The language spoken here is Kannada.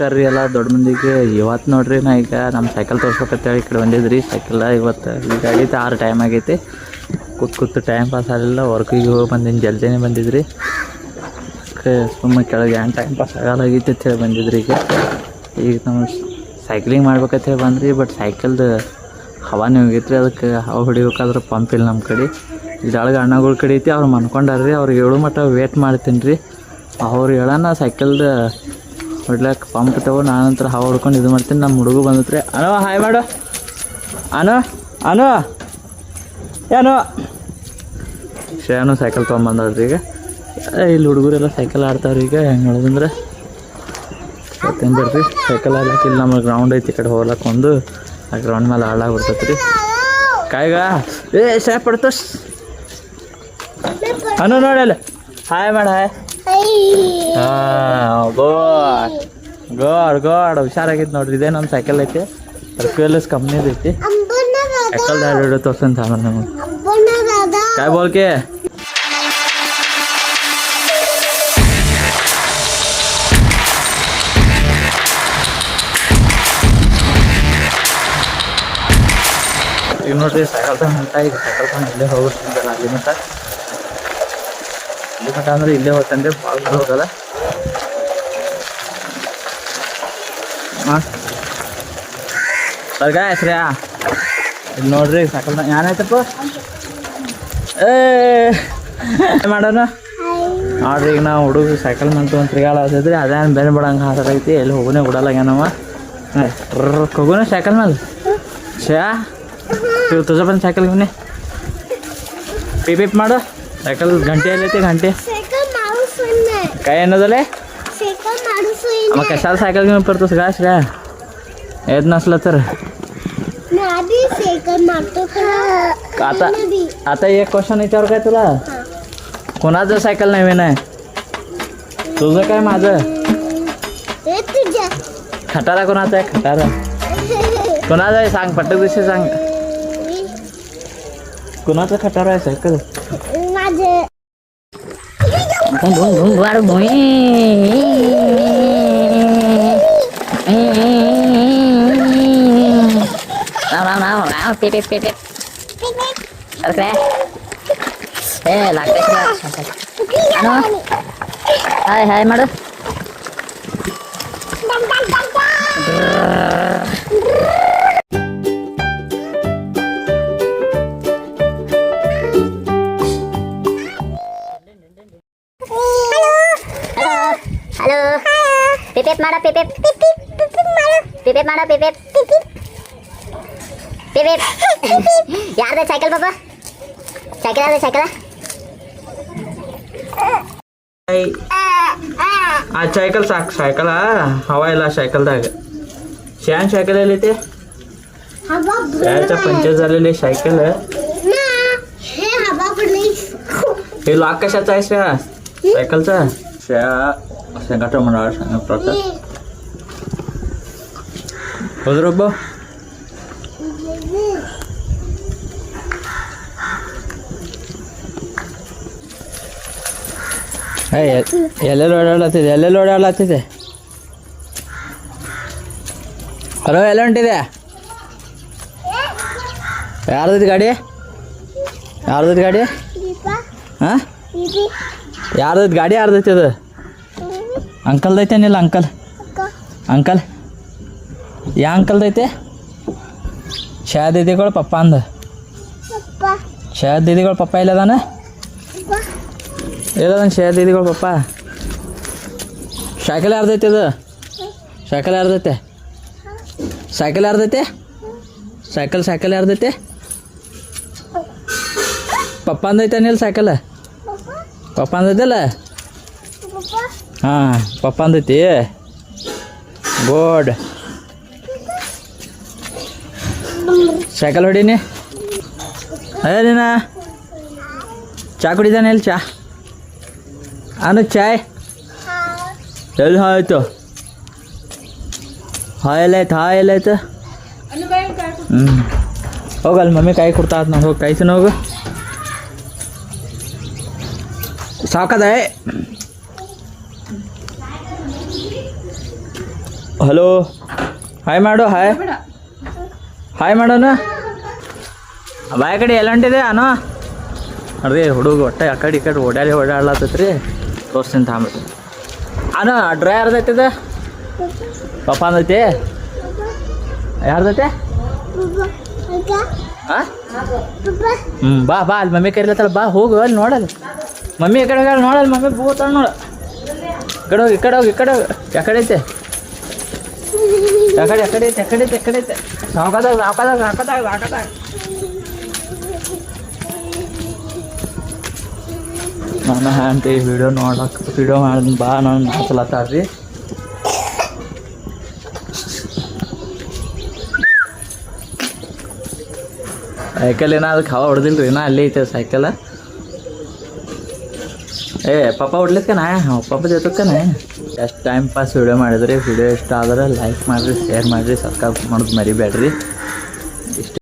ಕರ್ರಿ ಎಲ್ಲ ದೊಡ್ಡ ಮಂದಿಗೆ ಇವತ್ತು ನೋಡ್ರಿ ನಾ ಈಗ ನಮ್ಮ ಸೈಕಲ್ ತೋರ್ಸ್ಬೇಕಂತೇಳಿ ಈ ಕಡೆ ಬಂದಿದ್ರಿ. ಸೈಕಲ್ ಇವತ್ತು ಈ ಗಾಡಿ ಆರು ಟೈಮ್ ಆಗೈತಿ. ಕೂತು ಟೈಮ್ ಪಾಸ್ ಆಗಲಿಲ್ಲ. ವರ್ಕಿಗೆ ಹೋಗಿ ಬಂದಿನಿ, ಜಲ್ದಿನೇ ಬಂದಿದ್ರಿ. ಸುಮ್ಮನೆ ಕೆಳಗೆ ಏನು ಟೈಮ್ ಪಾಸ್ ಆಗಲಾಗೈತಿ ಅಂತೇಳಿ ಬಂದಿದ್ರಿ. ಈಗ ನಾವು ಸೈಕ್ಲಿಂಗ್ ಮಾಡ್ಬೇಕಂತೇಳಿ ಬಂದ್ರಿ. ಬಟ್ ಸೈಕಲ್ದು ಹವಾನೇ ಹೋಗೈತ್ರಿ. ಅದಕ್ಕೆ ಹವಾ ಹೊಡಿಬೇಕಾದ್ರೆ ಪಂಪ್ ಇಲ್ಲ ನಮ್ಮ ಕಡೆ. ಇದ್ರೊಳಗೆ ಅಣ್ಣಗಳ ಕಡೆ ಐತಿ, ಅವ್ರು ಮನ್ಕೊಂಡಾರ್ರಿ. ಅವ್ರಿಗೆ ಹೇಳೋ ಮಟ್ಟ ವೇಟ್ ಮಾಡ್ತೀನಿ ರೀ. ಅವ್ರು ಹೇಳೋಣ ಸೈಕಲ್ದು ಹೊಡ್ಲಕ್ಕೆ ಪಂಪ್ ತಗೋ, ನಾನಂತರ ಹವಾ ಹೊಡ್ಕೊಂಡು ಇದು ಮಾಡ್ತೀನಿ. ನಮ್ಮ ಹುಡುಗ ಬಂದತ್ರಿ. ಅನೋ ಹಾಯ್ ಮಾಡು. ಅನೋ ಏನೋ ಶ್ರೇಯಾನು ಸೈಕಲ್ ತೊಗೊಂಬಂದ್ರಿ. ಈಗ ಇಲ್ಲಿ ಹುಡುಗರೆಲ್ಲ ಸೈಕಲ್ ಆಡ್ತಾವ್ರಿ. ಈಗ ಹೆಂಗೆ ಹೇಳೋದಂದ್ರೆ ಬರ್ರಿ ಸೈಕಲ್ ಆಡ್ಲಕ್ಕೆ ಇಲ್ಲಿ ನಮ್ಮ ಗ್ರೌಂಡ್ ಐತಿ. ಈ ಕಡೆ ಹೋಗ್ಲಕ್ಕೆ ಒಂದು ಆ ಗ್ರೌಂಡ್ ಮೇಲೆ ಆಡ್ಲಾಕ್ ಬರ್ತೈತೆ ರೀ. ಕಾಯ್ಗ ಶ್ರೇಯ ಪಡ್ತೋಸ್ ಅನು ನೋಡಲ್ಲ. ಹಾಯ್ ಮಾಡ. ಹಾಯ್. ಹಾಂ ಗೋಡ್ ಹುಷಾರಾಗೈತಿ ನೋಡ್ರಿ. ಇದೇ ನಮ್ಮ ಸೈಕಲ್ ಐತಿ. ಸರ್ಕ್ಯುಲರ್ಸ್ ಕಂಪ್ನಿದು ಐತಿ. ಸೈಕಲ್ ಎರಡು ತೋರ್ಸಂತ ಆಮೇಲೆ ನಮಗೆ ಕಾಯ್ ಬೋಲ್ಕೆ. ಈಗ ನೋಡ್ರಿ ಸೈಕಲ್ ತಗೊಂಡ. ಈಗ ಸೈಕಲ್ ತಗೊಂಡು ಇಲ್ಲೇ ಹೋಗ್ಬಿಡ್ತಿದ್ದಲ್ಲ ಅಲ್ಲಿ ಮಟ್ಟ. ಇಲ್ಲಿ ಮಟ್ಟ ಅಂದ್ರೆ ಇಲ್ಲೇ ಹೋಗ್ತಂದ್ರೆ ಭಾಳ ಹೋಗಲ್ಲ. ಹಾಂ ಸರ್ಗ ಶ್ರೇಯ ಇಲ್ಲಿ ನೋಡ್ರಿ ಸೈಕಲ್ ಏನಾಯ್ತಪ್ಪ ಮಾಡೋಣ ನೋಡ್ರಿ. ಈಗ ನಾವು ಹುಡುಗ ಸೈಕಲ್ ಮೇಲೆ ಒಂದು ತಿರ್ಗಾಳ ಆಗ್ತೈತ್ರಿ. ಅದೇನು ಬೆನ್ ಬಿಡಂಗೆ ಹಾಕೈತಿ. ಎಲ್ಲಿ ಹೋಗೋನೇ ಬಿಡಲ್ಲ ಹೋಗೋಣ ಸೈಕಲ್ ಮೇಲೆ. ಶ್ರೇಯಾ तुझं पण सायकल घेऊन ये. पिप माಡು. सायकल घंटे आले ते घंटे काय येणं झालंय मग कशाला सायकल घेऊन पडतोस का श्रेया? येत नसलं तर आता एक क्वेश्चन विचारू काय तुला? कोणाचं सायकल नवीन आहे? तुझं काय माझं? खटारा कोणाचा आहे? खटारा कोणाचा आहे सांग. पटक दिवशी सांग. कोणाचं खटारा आहे सायकल? माझे. हाय हाय माಡು. पिपेप माडा पिपेप पिपेप माडा पिपेप पिपेप यारदा सायकल बाबा सायकल यारदा सायकल ಆ ಸೈಕಲ್ ಸಾಕು. ಸೈಕಲ್ ಹವಾ ಇಲ್ಲ ಸೈಕಲ್ದಾಗ. श्यान सायकल आले ते श्याच्या पंचर झालेले सायकल. हे लॉक कशाचा आहे श्रेया? सायकलचा. श्रेया संघाचा मंडळ सांगतो होद्रब्ब ಎಲ್ಲೆಲ್ಲಿ ಓಡಾಡ್ಲತ್ತಿದೆ. ಹಲೋ ಎಲ್ಲ ಹೊಂಟಿದೆ? ಯಾರ್ದೈತಿ ಗಾಡಿ? ಹಾಂ ಯಾರ್ದೈತಿ ಗಾಡಿ? ಯಾರ್ದೈತಿ ಅದು? ಅಂಕಲ್ದೈತೇನಿಲ್ಲ? ಅಂಕಲ್ ಯಾ ಅಂಕಲ್ದೈತೆ? ಶಾ ದೀದಿಗಳು ಪಪ್ಪ ಅಂದ. ಶಾ ದೀದಿಗಳು ಪಪ್ಪ ಇಲ್ಲದಾನ? ಇಲ್ಲದಾನ ಶಾ ದೀದಿಗಳು ಪಪ್ಪ. ಸೈಕಲ್ ಯಾರ್ದೈತೆ ಅದು? ಸೈಕಲ್ ಯಾರ್ದೈತೆ? ಸೈಕಲ್ ಯಾರ್ದೈತೆ? ಸೈಕಲ್ ಯಾರ್ದೈತೆ? ಪಪ್ಪ ಅಂದೈತೇನಿಲ್ಲ ಸೈಕಲ್? ಪಪ್ಪ ಅಂದೈತಲ್ಲ? ಹಾಂ ಪಪ್ಪ ಅಂದೈತಿ. ಗೋಡ್ ಸೈಕಲ್ ಹೊಡೀನಿ. ಅದೇ ನೀನ ಚಾ ಕುಡಿದಾನೆ? ಇಲ್ಲಿ ಚಾ ಅನು ಚಾಯ್ ಎಲ್ಲಿ ಆಯ್ತು? ಎಲ್ಲಾಯ್ತು? ಹೋಗಲ್ಲ ಮಮ್ಮಿ ಕಾಯಿ ಕೊಡ್ತಾ ಆಯ್ತು. ನಾವು ಹೋಗಿ ಕಾಯ್ಸಿನ ಹೋಗು. ಸಾಕದ ಹಲೋ ಹಾಯ್ ಮಾಡು ಹಾಯ್ ಮಾಡೋಣ ಬಾಯ್ ಕಡೆ ಎಲ್ಲ ಹೊಂಟಿದೆ ಅನೋ ನೋಡ್ರಿ ಹುಡುಗ ಒಟ್ಟೆ ಆ ಕಡೆ ಈ ಕಡೆ ಓಡಾಡ್ಲತ್ತೈತ್ರಿ ತೋರಿಸ್ತೀನಿ ತಾಂಬಿಟ್ಟು ಅನೋ ಡ್ರೈ ಯಾರ್ದೈತಿದ ಪಪ್ಪ ಅಂದೈತಿ ಯಾರ್ದೈತೆ ಹಾಂ ಬಾ ಅಲ್ಲಿ ಮಮ್ಮಿ ಕರಿಲತ್ತಲ್ಲ ಬಾ ಹೋಗು ಅಲ್ಲಿ ನೋಡಲ್ಲ ಮಮ್ಮಿ ಈ ಕಡೆ ನೋಡಲ್ಲ ಮಮ್ಮಿ ಹೋಗ್ತಾಳ ನೋಡ ಈ ಕಡೆ ಹೋಗಿ ಯಾಕಡೆ ಐತೆ ಎಕಡೆ ಸಾಕಾದಾಗ ನಾನು ಆಂಟಿ ವಿಡಿಯೋ ಮಾಡಿದ್ ಬಾ ನಾನು ಹಾಕಲತ್ತಾರ್ರಿ ಸೈಕಲ್ ಅದಕ್ಕೆ ಹವಾ ಹೊಡೆದಿಲ್ರಿ ಅಲ್ಲೇ ಐತೆ ಸೈಕಲ್ ಪಪ್ಪ ಹೊಡ್ಲಿಕ್ಕನ ಪಪ್ಪ ಜೊತೆಕ್ಕನ ಎಷ್ಟು ಟೈಮ್ ಪಾಸ್ ವಿಡಿಯೋ ಮಾಡಿದ್ರಿ ವಿಡಿಯೋ ಇಷ್ಟ ಆದ್ರೆ ಲೈಕ್ ಮಾಡಿರಿ ಶೇರ್ ಮಾಡಿರಿ ಸಬ್ಸ್ಕ್ರೈಬ್ ಮಾಡೋದು ಮರಿಬೇಡ್ರಿ